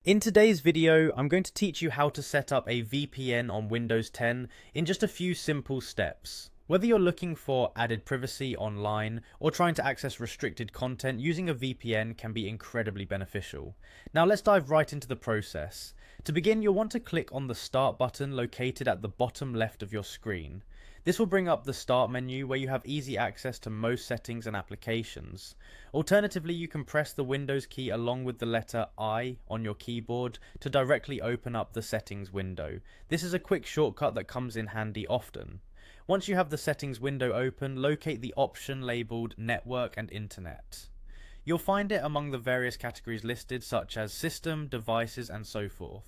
In today's video, I'm going to teach you how to set up a VPN on Windows 10 in just a few simple steps. Whether you're looking for added privacy online or trying to access restricted content, using a VPN can be incredibly beneficial. Now let's dive right into the process. To begin, you'll want to click on the Start button located at the bottom left of your screen. This will bring up the Start menu where you have easy access to most settings and applications. Alternatively, you can press the Windows key along with the letter I on your keyboard to directly open up the settings window. This is a quick shortcut that comes in handy often. Once you have the settings window open, locate the option labeled Network and Internet. You'll find it among the various categories listed such as System, Devices and so forth.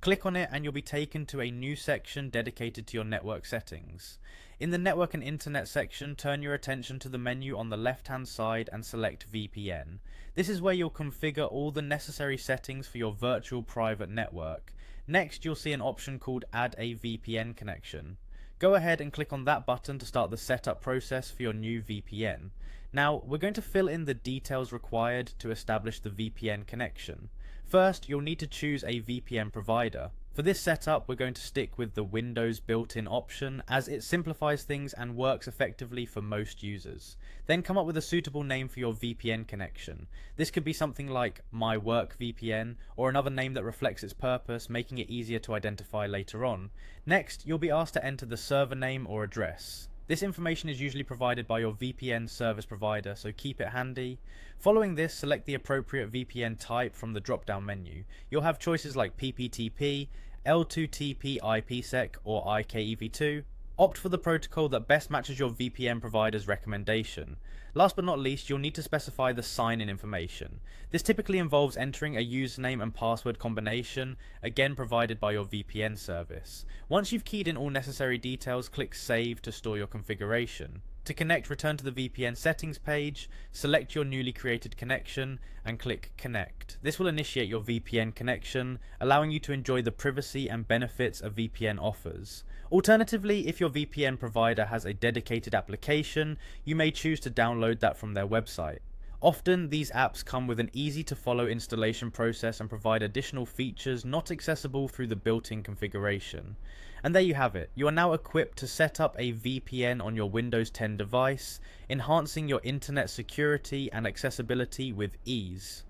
Click on it and you'll be taken to a new section dedicated to your network settings. In the Network and Internet section, turn your attention to the menu on the left hand side and select VPN. This is where you'll configure all the necessary settings for your virtual private network. Next, you'll see an option called Add a VPN connection. Go ahead and click on that button to start the setup process for your new VPN. Now, we're going to fill in the details required to establish the VPN connection. First, you'll need to choose a VPN provider. For this setup, we're going to stick with the Windows built-in option as it simplifies things and works effectively for most users. Then come up with a suitable name for your VPN connection. This could be something like My Work VPN or another name that reflects its purpose, making it easier to identify later on. Next, you'll be asked to enter the server name or address. This information is usually provided by your VPN service provider, so keep it handy. Following this, select the appropriate VPN type from the drop-down menu. You'll have choices like PPTP, L2TP IPsec, or IKEV2. Opt for the protocol that best matches your VPN provider's recommendation. Last but not least, you'll need to specify the sign-in information. This typically involves entering a username and password combination, again provided by your VPN service. Once you've keyed in all necessary details, click Save to store your configuration. To connect, return to the VPN settings page, select your newly created connection, and click Connect. This will initiate your VPN connection, allowing you to enjoy the privacy and benefits a VPN offers. Alternatively, if your VPN provider has a dedicated application, you may choose to download that from their website. Often, these apps come with an easy-to-follow installation process and provide additional features not accessible through the built-in configuration. And there you have it. You are now equipped to set up a VPN on your Windows 10 device, enhancing your internet security and accessibility with ease.